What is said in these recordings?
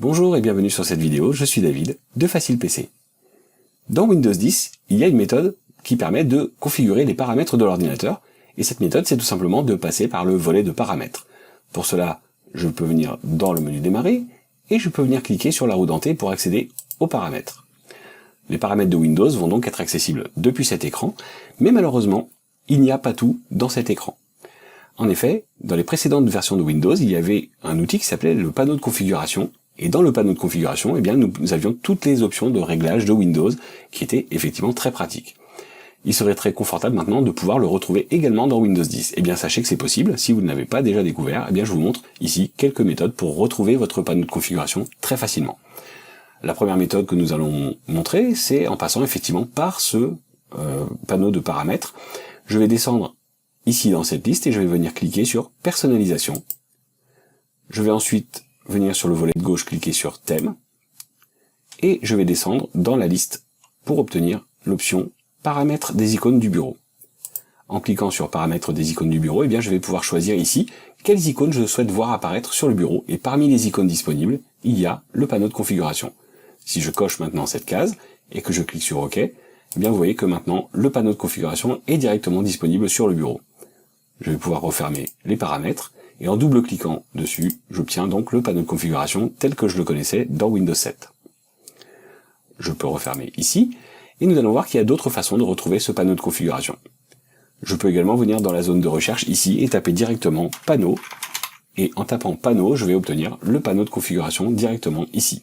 Bonjour et bienvenue sur cette vidéo, je suis David de Facile PC. Dans Windows 10, il y a une méthode qui permet de configurer les paramètres de l'ordinateur, et cette méthode c'est tout simplement de passer par le volet de paramètres. Pour cela, je peux venir dans le menu démarrer, et je peux venir cliquer sur la roue dentée pour accéder aux paramètres. Les paramètres de Windows vont donc être accessibles depuis cet écran, mais malheureusement, il n'y a pas tout dans cet écran. En effet, dans les précédentes versions de Windows, il y avait un outil qui s'appelait le panneau de configuration, et dans le panneau de configuration, eh bien, nous avions toutes les options de réglage de Windows, qui étaient effectivement très pratiques. Il serait très confortable maintenant de pouvoir le retrouver également dans Windows 10. Eh bien, sachez que c'est possible, si vous ne l'avez pas déjà découvert, eh bien, je vous montre ici quelques méthodes pour retrouver votre panneau de configuration très facilement. La première méthode que nous allons montrer, c'est en passant effectivement par ce panneau de paramètres. Je vais descendre ici dans cette liste et je vais venir cliquer sur personnalisation. Je vais ensuite venir sur le volet de gauche, cliquer sur thème, et je vais descendre dans la liste pour obtenir l'option paramètres des icônes du bureau. En cliquant sur paramètres des icônes du bureau, eh bien je vais pouvoir choisir ici quelles icônes je souhaite voir apparaître sur le bureau, et parmi les icônes disponibles, il y a le panneau de configuration. Si je coche maintenant cette case, et que je clique sur OK, eh bien vous voyez que maintenant le panneau de configuration est directement disponible sur le bureau. Je vais pouvoir refermer les paramètres, et en double-cliquant dessus, j'obtiens donc le panneau de configuration tel que je le connaissais dans Windows 7. Je peux refermer ici, et nous allons voir qu'il y a d'autres façons de retrouver ce panneau de configuration. Je peux également venir dans la zone de recherche ici et taper directement panneau, et en tapant panneau, je vais obtenir le panneau de configuration directement ici.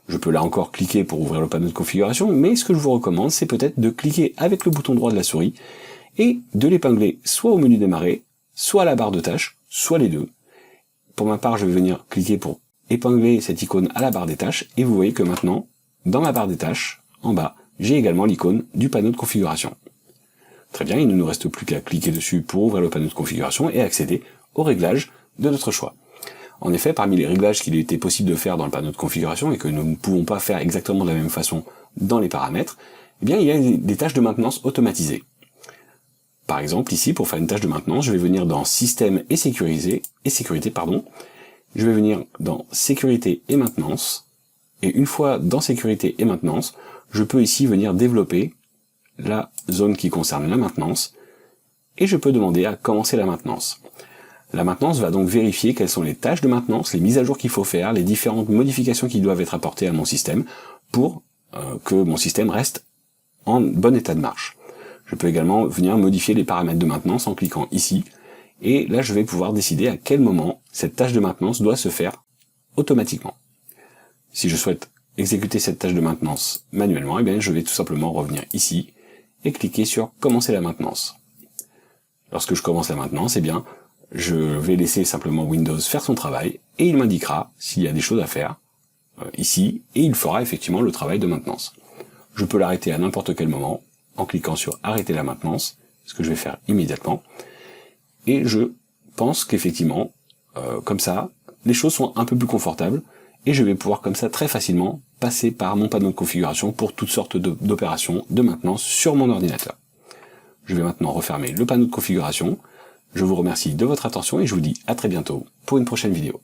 Je peux là encore cliquer pour ouvrir le panneau de configuration, mais ce que je vous recommande, c'est peut-être de cliquer avec le bouton droit de la souris, et de l'épingler soit au menu démarrer, soit à la barre de tâches, soit les deux. Pour ma part, je vais venir cliquer pour épingler cette icône à la barre des tâches, et vous voyez que maintenant, dans ma barre des tâches, en bas, j'ai également l'icône du panneau de configuration. Très bien, il ne nous reste plus qu'à cliquer dessus pour ouvrir le panneau de configuration et accéder aux réglages de notre choix. En effet, parmi les réglages qu'il était possible de faire dans le panneau de configuration et que nous ne pouvons pas faire exactement de la même façon dans les paramètres, eh bien, il y a des tâches de maintenance automatisées. Par exemple, ici, pour faire une tâche de maintenance, je vais venir dans Système et sécurité, je vais venir dans Sécurité et maintenance, et une fois dans Sécurité et maintenance, je peux ici venir développer la zone qui concerne la maintenance, et je peux demander à commencer la maintenance. La maintenance va donc vérifier quelles sont les tâches de maintenance, les mises à jour qu'il faut faire, les différentes modifications qui doivent être apportées à mon système, pour que mon système reste en bon état de marche. Je peux également venir modifier les paramètres de maintenance en cliquant ici, et là je vais pouvoir décider à quel moment cette tâche de maintenance doit se faire automatiquement. Si je souhaite exécuter cette tâche de maintenance manuellement, eh bien je vais tout simplement revenir ici, et cliquer sur commencer la maintenance. Lorsque je commence la maintenance, eh bien je vais laisser simplement Windows faire son travail, et il m'indiquera s'il y a des choses à faire ici, et il fera effectivement le travail de maintenance. Je peux l'arrêter à n'importe quel moment, en cliquant sur arrêter la maintenance, ce que je vais faire immédiatement, et je pense qu'effectivement, comme ça, les choses sont un peu plus confortables, et je vais pouvoir comme ça très facilement passer par mon panneau de configuration pour toutes sortes d'opérations de maintenance sur mon ordinateur. Je vais maintenant refermer le panneau de configuration, je vous remercie de votre attention et je vous dis à très bientôt pour une prochaine vidéo.